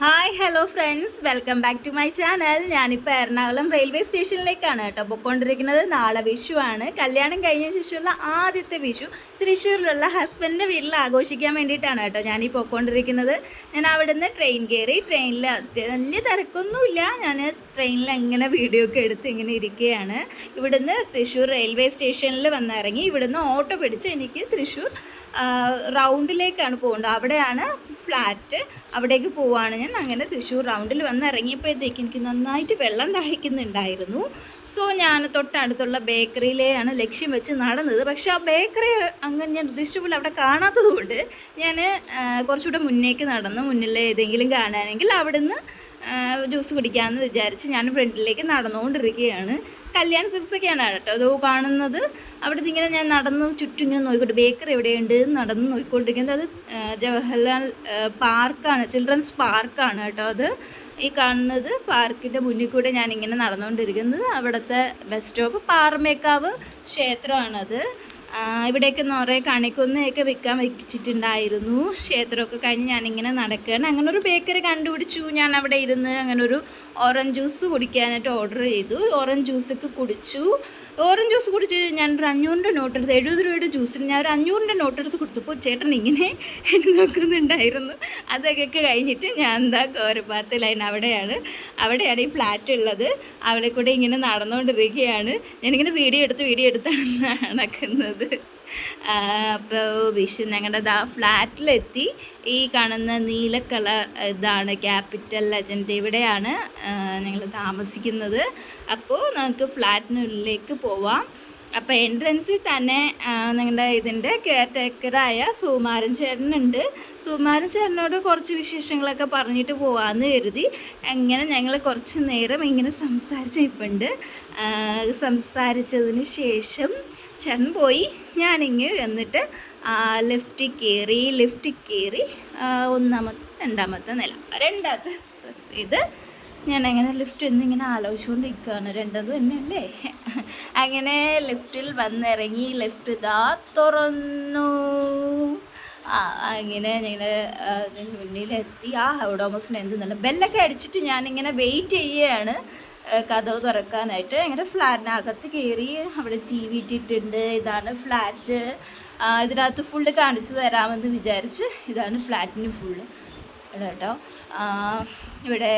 Hi hello friends, welcome back to my channel. ഞാനിപ്പോൾ Ernakulam railway സ്റ്റേഷനിലേക്കാണ് കേട്ടോ പോയിക്കൊണ്ടിരിക്കുന്നത്. നാളെ വിഷു ആണ്. കല്യാണം കഴിഞ്ഞ ശേഷമുള്ള ആദ്യത്തെ വിഷു തൃശ്ശൂരിലുള്ള ഹസ്ബൻഡിൻ്റെ വീട്ടിൽ ആഘോഷിക്കാൻ വേണ്ടിയിട്ടാണ് കേട്ടോ ഞാനീ പോയിക്കൊണ്ടിരിക്കുന്നത്. ഞാൻ അവിടെ നിന്ന് ട്രെയിൻ കയറി. ട്രെയിനിൽ വലിയ തിരക്കൊന്നുമില്ല. ഞാൻ ട്രെയിനിൽ അങ്ങനെ വീഡിയോ ഒക്കെ എടുത്ത് ഇങ്ങനെ ഇരിക്കുകയാണ്. ഇവിടുന്ന് തൃശ്ശൂർ റെയിൽവേ സ്റ്റേഷനിൽ വന്നിറങ്ങി ഇവിടുന്ന് ഓട്ടോ പിടിച്ച് എനിക്ക് തൃശ്ശൂർ റൗണ്ടിലേക്കാണ് പോകേണ്ടത്. അവിടെയാണ് ഫ്ലാറ്റ്. അവിടേക്ക് പോവാണ് ഞാൻ. അങ്ങനെ തൃശ്ശൂർ റൗണ്ടിൽ വന്ന് ഇറങ്ങിയപ്പോഴത്തേക്ക് എനിക്ക് നന്നായിട്ട് വെള്ളം ദാഹിക്കുന്നുണ്ടായിരുന്നു. സോ ഞാൻ തൊട്ടടുത്തുള്ള ബേക്കറിയിലെയാണ് ലക്ഷ്യം വെച്ച് നടന്നത്. പക്ഷേ ആ ബേക്കറി അങ്ങനെ ഞാൻ ഉദ്ദേശിച്ച പോലെ അവിടെ കാണാത്തത് കൊണ്ട് ഞാൻ കുറച്ചുകൂടെ മുന്നേക്ക് നടന്നു. മുന്നിൽ ഏതെങ്കിലും കാണുകയാണെങ്കിൽ അവിടുന്ന് ജ്യൂസ് കുടിക്കാമെന്ന് വിചാരിച്ച് ഞാൻ ഫ്രണ്ടിലേക്ക് നടന്നുകൊണ്ടിരിക്കുകയാണ്. കല്യാൺ സിൽക്സൊക്കെയാണ് കേട്ടോ അതോ കാണുന്നത്. അവിടുന്ന് ഇങ്ങനെ ഞാൻ നടന്ന് ചുറ്റും ഇങ്ങനെ നോക്കിക്കൊണ്ട് ബേക്കറി എവിടെയുണ്ട് നടന്ന് നോക്കിക്കൊണ്ടിരിക്കുന്നത്. അത് ജവഹർലാൽ പാർക്കാണ്, ചിൽഡ്രൻസ് പാർക്കാണ് കേട്ടോ അത്. ഈ കാണുന്നത് പാർക്കിൻ്റെ മുന്നിൽ കൂടെ ഞാനിങ്ങനെ നടന്നുകൊണ്ടിരിക്കുന്നത്. അവിടുത്തെ ബസ് സ്റ്റോപ്പ് പാറമേക്കാവ് ക്ഷേത്രമാണത്. ഇവിടെയൊക്കെ നിറയെ കണിക്കൊന്നയൊക്കെ വിൽക്കാൻ വെച്ചിട്ടുണ്ടായിരുന്നു. ക്ഷേത്രമൊക്കെ കഴിഞ്ഞ് ഞാനിങ്ങനെ നടക്കുകയാണ്. അങ്ങനെ ഒരു ബേക്കറി കണ്ടുപിടിച്ചു. ഞാൻ അവിടെ ഇരുന്ന് അങ്ങനെ ഒരു ഓറഞ്ച് ജ്യൂസ് കുടിക്കാനായിട്ട് ഓർഡർ ചെയ്തു. ഓറഞ്ച് ജ്യൂസൊക്കെ കുടിച്ചു. ഓറഞ്ച് ജ്യൂസ് കുടിച്ച് ഞാനൊരു 500 നോട്ട് എടുത്ത് 70 രൂപയുടെ ജ്യൂസിന് ഞാൻ ഒരു 500 നോട്ട് എടുത്ത് കൊടുത്തപ്പോൾ ചേട്ടൻ ഇങ്ങനെ എന്നെ നോക്കുന്നുണ്ടായിരുന്നു. അതൊക്കെ കഴിഞ്ഞിട്ട് ഞാൻ എന്താ കോരപ്പാത്ത് ലൈൻ അവിടെയാണ് ഈ ഫ്ലാറ്റ് ഉള്ളത്. അവിടെ കൂടെ ഇങ്ങനെ നടന്നുകൊണ്ടിരിക്കുകയാണ്. ഞാനിങ്ങനെ വീഡിയോ എടുത്താണ് നടക്കുന്നത്. അപ്പോൾ വിഷു ഞങ്ങളുടെ ഫ്ലാറ്റിലെത്തി. ഈ കാണുന്ന നീല കളർ ഇതാണ് ക്യാപിറ്റൽ ലെജൻഡ്. ഇവിടെയാണ് ഞങ്ങൾ താമസിക്കുന്നത്. അപ്പോൾ നമുക്ക് ഫ്ലാറ്റിനുള്ളിലേക്ക് പോവാം. അപ്പോൾ എൻട്രൻസിൽ തന്നെ ഞങ്ങളുടെ ഇതിൻ്റെ കെയർ ടേക്കറായ സുകുമാരൻ ചേട്ടനുണ്ട്. സുകുമാരൻ ചേട്ടനോട് കുറച്ച് വിശേഷങ്ങളൊക്കെ പറഞ്ഞിട്ട് പോകാമെന്ന് കരുതി. അങ്ങനെ ഞങ്ങൾ കുറച്ച് നേരം ഇങ്ങനെ സംസാരിച്ചിട്ടുണ്ട്. സംസാരിച്ചതിന് ശേഷം ചേട്ടൻ പോയി. ഞാനിങ്ങ് വന്നിട്ട് ലിഫ്റ്റിൽ കയറി രണ്ടാമത്തെ നില രണ്ടാമത്തെ പ്രസ് ചെയ്ത് ഞാനങ്ങനെ ലിഫ്റ്റ് എന്നിങ്ങനെ ആലോചിച്ചുകൊണ്ടിരിക്കുകയാണ്. രണ്ടത് തന്നെയല്ലേ. അങ്ങനെ ലിഫ്റ്റിൽ വന്നിറങ്ങി. ലിഫ്റ്റ് ഇതാ തുറന്നു. അങ്ങനെ ഞങ്ങൾ മുന്നിലെത്തി. ഓഡോമസിന് എന്ത് നല്ല ബെല്ലൊക്കെ അടിച്ചിട്ട് ഞാനിങ്ങനെ വെയിറ്റ് ചെയ്യുകയാണ് കതവ് തുറക്കാനായിട്ട്. അങ്ങനെ ഫ്ലാറ്റിനകത്ത് കയറി. അവിടെ TV ഇട്ടിട്ടുണ്ട്. ഇതാണ് ഫ്ലാറ്റ്. ഇതിനകത്ത് ഫുള്ള് കാണിച്ചു തരാമെന്ന് വിചാരിച്ച് ഇതാണ് ഫ്ലാറ്റിന് ഫുള്ള് കേട്ടോ. ഇവിടെ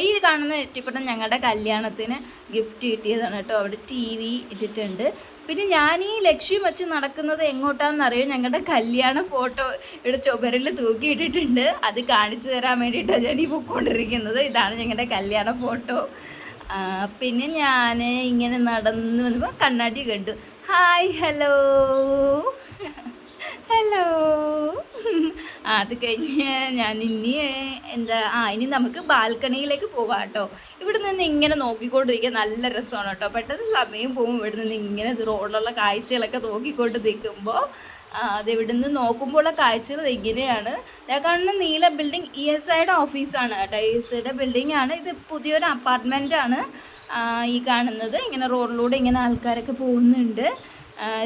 ഈ കാണുന്ന നെറ്റിപ്പട്ടം ഞങ്ങളുടെ കല്യാണത്തിന് ഗിഫ്റ്റ് കിട്ടിയതാണ് കേട്ടോ. അവിടെ TV ഇട്ടിട്ടുണ്ട്. പിന്നെ ഞാൻ ഈ ലക്ഷ്യം വെച്ച് നടക്കുന്നത് എങ്ങോട്ടാണെന്നറിയോ, ഞങ്ങളുടെ കല്യാണ ഫോട്ടോ ഇവിടെ ചുമരിൽ തൂക്കിയിട്ടിട്ടുണ്ട്. അത് കാണിച്ചു തരാൻ വേണ്ടിയിട്ടാണ് ഞാൻ ഈ പൊയ്ക്കൊണ്ടിരിക്കുന്നത്. ഇതാണ് ഞങ്ങളുടെ കല്യാണ ഫോട്ടോ. പിന്നെ ഞാൻ ഇങ്ങനെ നടന്ന് വന്നപ്പോൾ കണ്ണാടി കണ്ടു. ഹായ് ഹലോ അത് കഴിഞ്ഞ് ഞാൻ ഇനി നമുക്ക് ബാൽക്കണിയിലേക്ക് പോവാം കേട്ടോ. ഇവിടെ നിന്ന് ഇങ്ങനെ നോക്കിക്കൊണ്ടിരിക്കുക നല്ല രസമാണ് കേട്ടോ. പെട്ടെന്ന് സമയം പോകും. ഇവിടെ നിന്ന് ഇങ്ങനെ റോഡിലുള്ള കാഴ്ചകളൊക്കെ നോക്കിക്കൊണ്ട് നിൽക്കുമ്പോൾ ഇവിടെ നിന്ന് നോക്കുമ്പോഴുള്ള കാഴ്ചകൾ ഇങ്ങനെയാണ്. ഞാൻ കാണുന്ന നീല ബിൽഡിംഗ് ESIയുടെ ഓഫീസാണ് കേട്ടോ. ESIയുടെ ബിൽഡിംഗ് ആണ് ഇത്. പുതിയൊരു അപ്പാർട്ട്മെൻറ്റാണ് ഈ കാണുന്നത്. ഇങ്ങനെ റോഡിലൂടെ ഇങ്ങനെ ആൾക്കാരൊക്കെ പോകുന്നുണ്ട്.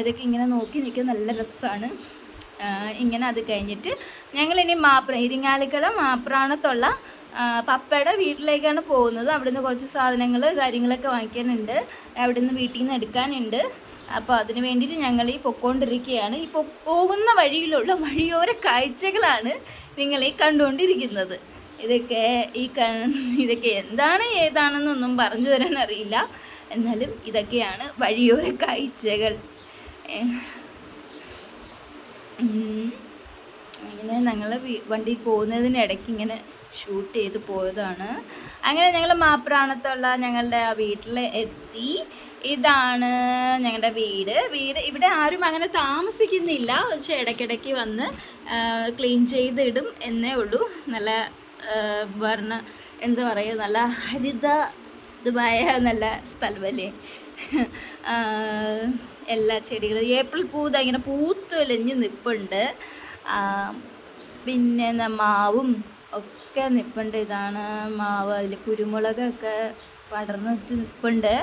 ഇതൊക്കെ ഇങ്ങനെ നോക്കി നിൽക്കാൻ നല്ല രസമാണ്. ഇങ്ങനെ അത് കഴിഞ്ഞിട്ട് ഞങ്ങളിനി ഇരിങ്ങാലിക്കല മാപ്രാണത്തുള്ള പപ്പയുടെ വീട്ടിലേക്കാണ് പോകുന്നത്. അവിടുന്ന് കുറച്ച് സാധനങ്ങൾ കാര്യങ്ങളൊക്കെ വാങ്ങിക്കാനുണ്ട്. അവിടുന്ന് വീട്ടിൽ നിന്ന് എടുക്കാനുണ്ട്. അപ്പോൾ അതിന് വേണ്ടിയിട്ട് ഞങ്ങൾ ഈ പൊയ്ക്കൊണ്ടിരിക്കുകയാണ്. ഈ പോകുന്ന വഴിയിലുള്ള വഴിയോര കാഴ്ചകളാണ് നിങ്ങൾ ഈ കണ്ടുകൊണ്ടിരിക്കുന്നത്. ഇതൊക്കെ എന്താണ് ഏതാണെന്നൊന്നും പറഞ്ഞു തരാൻ അറിയില്ല. എന്നാലും ഇതൊക്കെയാണ് വഴിയോര കാഴ്ചകൾ. ഇങ്ങനെ ഞങ്ങൾ വണ്ടി പോകുന്നതിനിടയ്ക്ക് ഇങ്ങനെ ഷൂട്ട് ചെയ്ത് പോയതാണ്. അങ്ങനെ ഞങ്ങൾ മാപ്രാണത്തുള്ള ഞങ്ങളുടെ ആ വീട്ടിൽ എത്തി. ഇതാണ് ഞങ്ങളുടെ വീട്. ഇവിടെ ആരും അങ്ങനെ താമസിക്കുന്നില്ല. പക്ഷേ ഇടയ്ക്കിടയ്ക്ക് വന്ന് ക്ലീൻ ചെയ്തിടും എന്നേ ഉള്ളൂ. നല്ല എന്താ പറയുക, നല്ല ഹരിതമായ നല്ല സ്ഥലമല്ലേ. എല്ലാ ചെടികളും ഏപ്രിൽ പൂത ഇങ്ങനെ പൂത്തൊലിഞ്ഞ് നിൽപ്പുണ്ട്. പിന്നെ മാവും ഒക്കെ നിൽപ്പുണ്ട്. ഇതാണ് മാവ്. അതിൽ കുരുമുളകൊക്കെ പടർന്ന് നിൽപ്പുണ്ട്.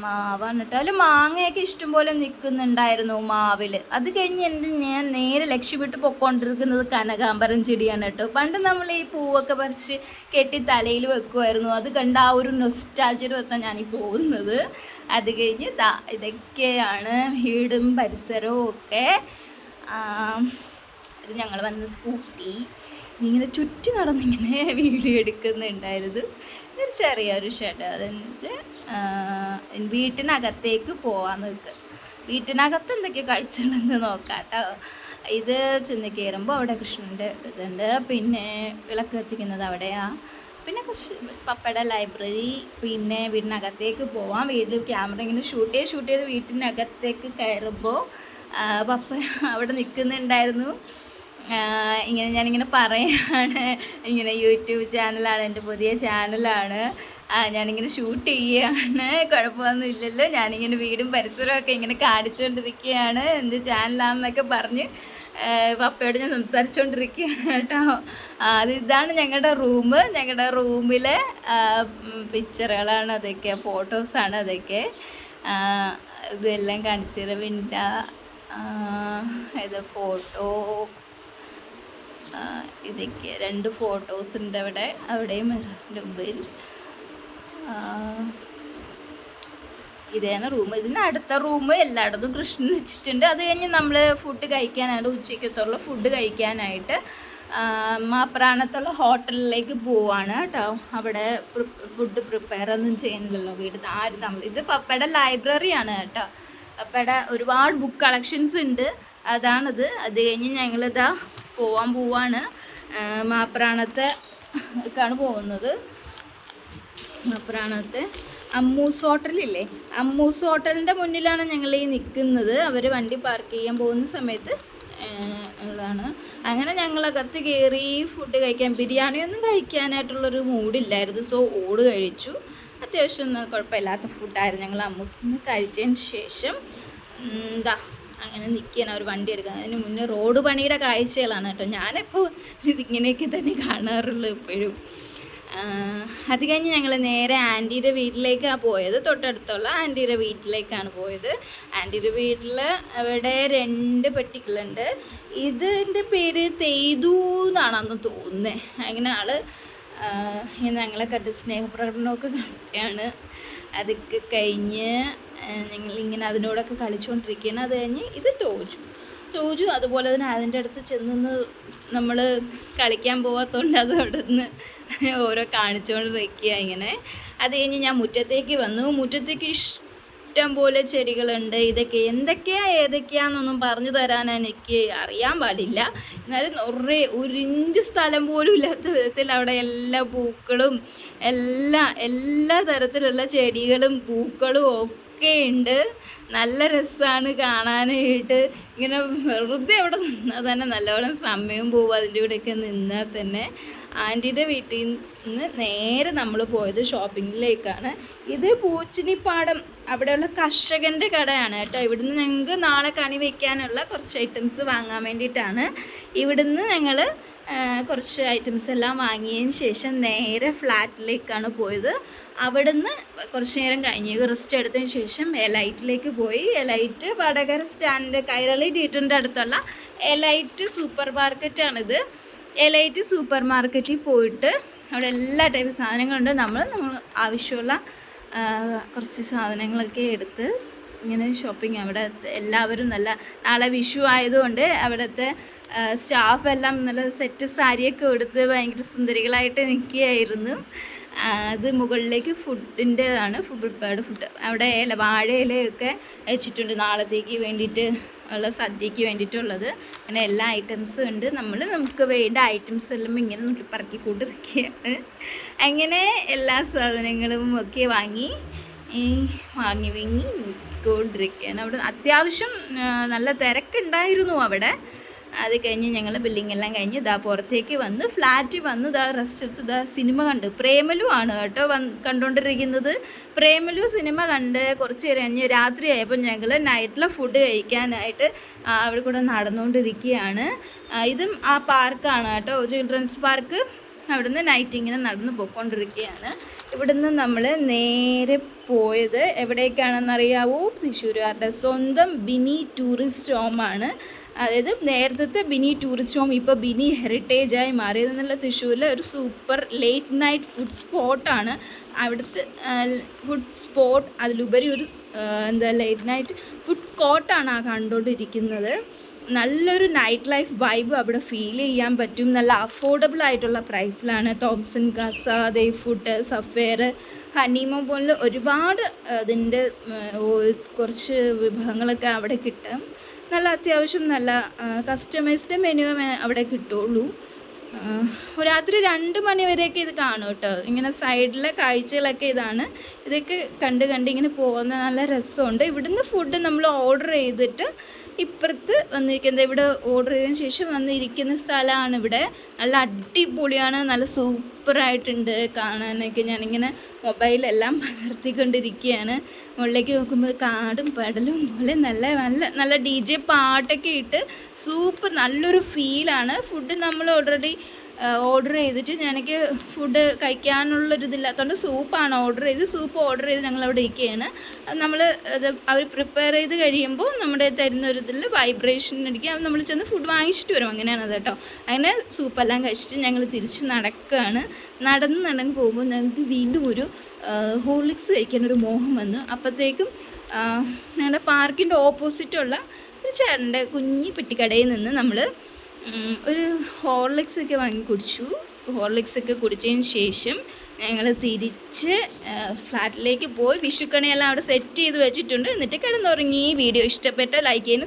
മാവാണ് കേട്ടോ. അതിൽ മാങ്ങയൊക്കെ ഇഷ്ടംപോലെ നിൽക്കുന്നുണ്ടായിരുന്നു മാവിൽ. അത് കഴിഞ്ഞ് ഞാൻ നേരെ ലക്ഷ്യമിട്ട് പൊയ്ക്കൊണ്ടിരിക്കുന്നത് കനകാമ്പരം ചെടിയാണ് കേട്ടോ. പണ്ട് നമ്മൾ ഈ പൂവൊക്കെ പറിച്ച് കെട്ടി തലയിൽ വെക്കുമായിരുന്നു. അത് കണ്ട ആ ഒരു നൊസ്റ്റാൾജിയിൽ വെത്താൻ ഞാനീ പോകുന്നത്. അത് കഴിഞ്ഞ് ഇതൊക്കെയാണ് വീടും പരിസരവും ഒക്കെ. ഇത് ഞങ്ങൾ വന്ന സ്കൂട്ടി ഇങ്ങനെ ചുറ്റി നടന്നിങ്ങനെ വീഡിയോ എടുക്കുന്നുണ്ടായിരുന്നു. ഒരു ചെറിയൊരു ഷെഡ്. അതിൻ്റെ വീട്ടിനകത്തേക്ക് പോകാൻ നിൽക്കുക. വീട്ടിനകത്ത് എന്തൊക്കെയാണ് കഴിച്ചുള്ളതെന്ന് നോക്കാം കേട്ടോ. ഇത് ചെന്ന് കയറുമ്പോൾ അവിടെ കൃഷ്ണൻ്റെ ഇതുണ്ട്. പിന്നെ വിളക്ക് കത്തിക്കുന്നത് അവിടെയാണ്. പിന്നെ കുറച്ച് പപ്പയുടെ ലൈബ്രറി. പിന്നെ വീടിനകത്തേക്ക് പോവാം. വീട്ടിൽ ക്യാമറ ഇങ്ങനെ ഷൂട്ട് ചെയ്ത് വീട്ടിനകത്തേക്ക് കയറുമ്പോൾ പപ്പ അവിടെ നിൽക്കുന്നുണ്ടായിരുന്നു. ഇങ്ങനെ ഞാനിങ്ങനെ പറയാണ്, ഇങ്ങനെ യൂട്യൂബ് ചാനലാണ്, എൻ്റെ പുതിയ ചാനലാണ്, ഞാനിങ്ങനെ ഷൂട്ട് ചെയ്യുകയാണ്, കുഴപ്പമൊന്നും ഇല്ലല്ലോ, ഞാനിങ്ങനെ വീടും പരിസരമൊക്കെ ഇങ്ങനെ കാണിച്ചുകൊണ്ടിരിക്കുകയാണ്, എന്ത് ചാനലാണെന്നൊക്കെ പറഞ്ഞ് പപ്പയോട് ഞാൻ സംസാരിച്ചുകൊണ്ടിരിക്കുകയാണ് കേട്ടോ. ഇതാണ് ഞങ്ങളുടെ റൂം. ഞങ്ങളുടെ റൂമിലെ പിക്ചറുകളാണ് അതൊക്കെ, ഫോട്ടോസാണ് അതൊക്കെ. ഇതെല്ലാം കാണിച്ചു തരവിണ്ട. ഇത് ഫോട്ടോ, ഇതൊക്കെ 2 ഫോട്ടോസ് ഉണ്ട് അവിടെ, അവിടെയും മുമ്പിൽ. ഇതാണ് റൂം. ഇതിന് അടുത്ത റൂം എല്ലായിടത്തും കൃഷ്ണൻ വെച്ചിട്ടുണ്ട്. അത് കഴിഞ്ഞ് നമ്മൾ ഫുഡ് കഴിക്കാനായിട്ട്, ഉച്ചയ്ക്കത്തുള്ള ഫുഡ് കഴിക്കാനായിട്ട് മാപ്രാണത്തുള്ള ഹോട്ടലിലേക്ക് പോവാണ് കേട്ടോ. അവിടെ ഫുഡ് പ്രിപ്പയർ ഒന്നും ചെയ്യുന്നില്ലല്ലോ വീട്ടിൽ ആരും. ഇത് പപ്പയുടെ ലൈബ്രറിയാണ് കേട്ടോ. പപ്പയുടെ ഒരുപാട് ബുക്ക് കളക്ഷൻസ് ഉണ്ട്, അതാണിത്. അത് കഴിഞ്ഞ് ഞങ്ങളിതാ പോവാണ്. മാപ്രാണത്തേക്കാണ് പോകുന്നത്. മാപ്രാണത്തെ അമ്മൂസ് ഹോട്ടലില്ലേ, അമ്മൂസ് ഹോട്ടലിൻ്റെ മുന്നിലാണ് ഞങ്ങൾ ഈ നിൽക്കുന്നത്. അവർ വണ്ടി പാർക്ക് ചെയ്യാൻ പോകുന്ന സമയത്ത് ഉള്ളതാണ്. അങ്ങനെ ഞങ്ങളകത്ത് കയറി ഫുഡ് കഴിക്കാൻ. ബിരിയാണിയൊന്നും കഴിക്കാനായിട്ടുള്ളൊരു മൂഡില്ലായിരുന്നു. സോ ഓട് കഴിച്ചു. അത്യാവശ്യം കുഴപ്പമില്ലാത്ത ഫുഡായിരുന്നു. ഞങ്ങൾ അമ്മൂസിൽ നിന്ന് കഴിച്ചതിന് ശേഷം അങ്ങനെ നിൽക്കുകയാണ്. അവർ വണ്ടി എടുക്കാൻ. അതിന് മുന്നേ റോഡ് പണിയുടെ കാഴ്ചകളാണ് കേട്ടോ. ഞാനിപ്പോൾ ഇതിങ്ങനെയൊക്കെ തന്നെ കാണാറുള്ളൂ എപ്പോഴും. അത് കഴിഞ്ഞ് ഞങ്ങൾ നേരെ ആൻറ്റിയുടെ വീട്ടിലേക്കാണ് പോയത്. തൊട്ടടുത്തുള്ള ആൻറ്റിയുടെ വീട്ടിലേക്കാണ് പോയത്. ആൻറ്റിയുടെ വീട്ടിൽ അവിടെ 2 പെട്ടികളുണ്ട്. ഇതിൻ്റെ പേര് തെയ്തു എന്നാണെന്ന് തോന്നുന്നത്. അങ്ങനെ ഇങ്ങനെ ഞങ്ങളെ കണ്ട് സ്നേഹപ്രകടനമൊക്കെ കാണിക്കുകയാണ്. അതൊക്കെ കഴിഞ്ഞ് ഞങ്ങളിങ്ങനെ അതിനോടൊക്കെ കളിച്ചുകൊണ്ടിരിക്കുകയാണ്. അത് കഴിഞ്ഞ് ഇത് തോജു അതുപോലെ തന്നെ അതിൻ്റെ അടുത്ത് ചെന്ന് നമ്മൾ കളിക്കാൻ പോകാത്തതുകൊണ്ട് അത് അവിടെ നിന്ന് ഓരോ കാണിച്ചുകൊണ്ടിരിക്കുക ഇങ്ങനെ. അത് കഴിഞ്ഞ് ഞാൻ മുറ്റത്തേക്ക് വന്നു. മുറ്റത്തേക്ക് ഇഷ്ടം പോലെ ചെടികളുണ്ട്. ഇതൊക്കെ ഏതൊക്കെയാണെന്നൊന്നും പറഞ്ഞു തരാൻ എനിക്ക് അറിയാൻ പാടില്ല. എന്നാലും ഒരു ഇഞ്ച് സ്ഥലം പോലും ഇല്ലാത്ത വിധത്തിൽ അവിടെ എല്ലാ പൂക്കളും എല്ലാ തരത്തിലുള്ള ചെടികളും പൂക്കളും ഒക്കെ ഉണ്ട്. നല്ല രസമാണ് കാണാനായിട്ട്. ഇങ്ങനെ വെറുതെ അവിടെ നിന്നാൽ തന്നെ നല്ലവണ്ണം സമയം പോകും. അതിൻ്റെ കൂടെയൊക്കെ നിന്നാൽ തന്നെ. ആൻറ്റിയുടെ വീട്ടിൽ നിന്ന് നേരെ നമ്മൾ പോയത് ഷോപ്പിങ്ങിലേക്കാണ്. ഇത് പൂച്ചിനിപ്പാടം അവിടെയുള്ള കർഷകൻ്റെ കടയാണ് കേട്ടോ. ഇവിടുന്ന് ഞങ്ങൾക്ക് നാളെ കണി വയ്ക്കാനുള്ള കുറച്ച് ഐറ്റംസ് വാങ്ങാൻ വേണ്ടിയിട്ടാണ്. ഇവിടുന്ന് ഞങ്ങൾ കുറച്ച് ഐറ്റംസ് എല്ലാം വാങ്ങിയതിന് ശേഷം നേരെ ഫ്ലാറ്റിലേക്കാണ് പോയത്. അവിടുന്ന് കുറച്ച് നേരം കഴിഞ്ഞ് റെസ്റ്റ് എടുത്തതിന് ശേഷം എലൈറ്റിലേക്ക് പോയി. എലൈറ്റ് വടകര സ്റ്റാൻഡ് കൈരളി തിയേറ്ററിൻ്റെ അടുത്തുള്ള എലൈറ്റ് സൂപ്പർ മാർക്കറ്റാണിത്. എലൈറ്റ് സൂപ്പർ മാർക്കറ്റിൽ പോയിട്ട് അവിടെ എല്ലാ ടൈപ്പ് സാധനങ്ങളുണ്ട്. നമ്മൾ ആവശ്യമുള്ള കുറച്ച് സാധനങ്ങളൊക്കെ എടുത്ത് ഇങ്ങനെ ഷോപ്പിംഗ്. അവിടെ എല്ലാവരും നാളെ വിഷു ആയതുകൊണ്ട് അവിടുത്തെ സ്റ്റാഫെല്ലാം നല്ല സെറ്റ് സാരിയൊക്കെ എടുത്ത് ഭയങ്കര സുന്ദരികളായിട്ട് നിൽക്കുകയായിരുന്നു. അത് മുകളിലേക്ക് ഫുഡിൻ്റെതാണ്, പ്രിപ്പയർഡ് ഫുഡ്. അവിടെ വാഴയിലയൊക്കെ വെച്ചിട്ടുണ്ട് നാളത്തേക്ക് വേണ്ടിയിട്ട് ഉള്ള സദ്യക്ക് വേണ്ടിയിട്ടുള്ളത്. അങ്ങനെ എല്ലാ ഐറ്റംസും ഉണ്ട്. നമുക്ക് വേണ്ട ഐറ്റംസ് എല്ലാം ഇങ്ങനെ നുള്ളിപ്പറക്കിക്കൊണ്ടിരിക്കുകയാണ്. അങ്ങനെ എല്ലാ സാധനങ്ങളും ഒക്കെ വാങ്ങി കൊണ്ടിരിക്കുകയാണ്. അവിടെ അത്യാവശ്യം നല്ല തിരക്കുണ്ടായിരുന്നു അവിടെ. അത് കഴിഞ്ഞ് ഞങ്ങൾ ബില്ലിംഗ് എല്ലാം കഴിഞ്ഞ് പുറത്തേക്ക് വന്ന് ഫ്ലാറ്റിൽ വന്ന് റെസ്റ്റ് എടുത്ത് സിനിമ കണ്ട്. പ്രേമലു ആണ് കേട്ടോ കണ്ടുകൊണ്ടിരിക്കുന്നത്. പ്രേമലു സിനിമ കണ്ട് കുറച്ച് കഴിഞ്ഞ് രാത്രിയായപ്പോൾ ഞങ്ങൾ നൈറ്റിലെ ഫുഡ് കഴിക്കാനായിട്ട് അവിടെ കൂടെ നടന്നുകൊണ്ടിരിക്കുകയാണ്. ഇതും ആ പാർക്കാണ് കേട്ടോ, ചിൽഡ്രൻസ് പാർക്ക്. അവിടുന്ന് നൈറ്റ് ഇങ്ങനെ നടന്ന് പോയിക്കൊണ്ടിരിക്കുകയാണ്. ഇവിടുന്ന് നമ്മൾ നേരെ പോയത് എവിടേക്കാണെന്നറിയാവോ? തൃശ്ശൂരുകാരുടെ സ്വന്തം ബിനി ടൂറിസ്റ്റ് ഹോമാണ്. അതായത് നേരത്തെ ബിനി ടൂറിസ്റ്റ് ഹോം ഇപ്പോൾ ബിനി ഹെറിറ്റേജായി മാറിയത് എന്നുള്ള തൃശ്ശൂരിലെ ഒരു സൂപ്പർ ലേറ്റ് നൈറ്റ് ഫുഡ് സ്പോട്ടാണ്. അവിടുത്തെ ഫുഡ് സ്പോട്ട് അതിലുപരി ഒരു ലേറ്റ് നൈറ്റ് ഫുഡ് കോർട്ടാണ് ആ കണ്ടുകൊണ്ടിരിക്കുന്നത്. നല്ലൊരു നൈറ്റ് ലൈഫ് വൈബ് അവിടെ ഫീൽ ചെയ്യാൻ പറ്റും. നല്ല അഫോർഡബിൾ ആയിട്ടുള്ള പ്രൈസിലാണ്. തോംസൺ കാസ, ദേ ഫുഡ്, സഫയർ, ഹണിമോ പോലുള്ള ഒരുപാട് അതിൻ്റെ കുറച്ച് വിഭവങ്ങളൊക്കെ അവിടെ കിട്ടും. നല്ല അത്യാവശ്യം നല്ല കസ്റ്റമൈസ്ഡ് മെനു അവിടെ കിട്ടുള്ളൂ. രാത്രി 2 മണി വരെയൊക്കെ ഇത് കാണും കേട്ടോ. ഇങ്ങനെ സൈഡിലെ കാഴ്ചകളൊക്കെ ഇതാണ്. ഇതൊക്കെ കണ്ട് ഇങ്ങനെ പോകുന്ന നല്ല രസമുണ്ട്. ഇവിടുന്ന് ഫുഡ് നമ്മൾ ഓർഡർ ചെയ്തിട്ട് ഇപ്പുറത്ത് വന്നിരിക്കുന്നത്, ഇവിടെ ഓർഡർ ചെയ്തതിന് ശേഷം വന്നിരിക്കുന്ന സ്ഥലമാണ്. ഇവിടെ നല്ല അടിപൊളിയാണ്, നല്ല സൂപ്പറായിട്ടുണ്ട് കാണാനൊക്കെ. ഞാനിങ്ങനെ മൊബൈലെല്ലാം പകർത്തിക്കൊണ്ടിരിക്കുകയാണ്. മുകളിലേക്ക് നോക്കുമ്പോൾ കാടും പടലും പോലെ നല്ല നല്ല നല്ല DJ പാട്ടൊക്കെ ഇട്ട് സൂപ്പർ നല്ലൊരു ഫീലാണ്. ഫുഡ് നമ്മൾ ഓൾറെഡി ഓർഡർ ചെയ്തിട്ട് എനിക്ക് ഫുഡ് കഴിക്കാനുള്ളൊരിതില്ലാത്തതുകൊണ്ട് സൂപ്പാണ് ഓർഡർ ചെയ്ത് ഞങ്ങളവിടെ ഇരിക്കുകയാണ്. നമ്മൾ അത് അവർ പ്രിപ്പയർ ചെയ്ത് കഴിയുമ്പോൾ നമ്മുടെ തരുന്ന ഒരു ഇതിൽ വൈബ്രേഷൻ അടിക്കുക, നമ്മൾ ചെന്ന് ഫുഡ് വാങ്ങിച്ചിട്ട് വരും. അങ്ങനെയാണത് കേട്ടോ. അങ്ങനെ സൂപ്പെല്ലാം കഴിച്ചിട്ട് ഞങ്ങൾ തിരിച്ച് നടക്കുകയാണ്. നടന്ന് പോകുമ്പോൾ ഞങ്ങൾക്ക് വീണ്ടും ഒരു ഹോർലിക്സ് കഴിക്കാനൊരു മോഹം വന്നു. അപ്പോഴത്തേക്കും ഞങ്ങളുടെ പാർക്കിൻ്റെ ഓപ്പോസിറ്റുള്ള ഒരു ചേട്ടൻ്റെ കുഞ്ഞി പെട്ടിക്കടയിൽ നിന്ന് നമ്മൾ ഒരു ഹോർലിക്സൊക്കെ വാങ്ങി കുടിച്ചു. ഹോർലിക്സൊക്കെ കുടിച്ചതിന് ശേഷം ഞങ്ങൾ തിരിച്ച് ഫ്ലാറ്റിലേക്ക് പോയി വിഷുക്കണിയെല്ലാം അവിടെ സെറ്റ് ചെയ്ത് വെച്ചിട്ടുണ്ട്. എന്നിട്ട് കിടന്നുറങ്ങി. വീഡിയോ ഇഷ്ടപ്പെട്ട ലൈക്ക് ചെയ്യുന്ന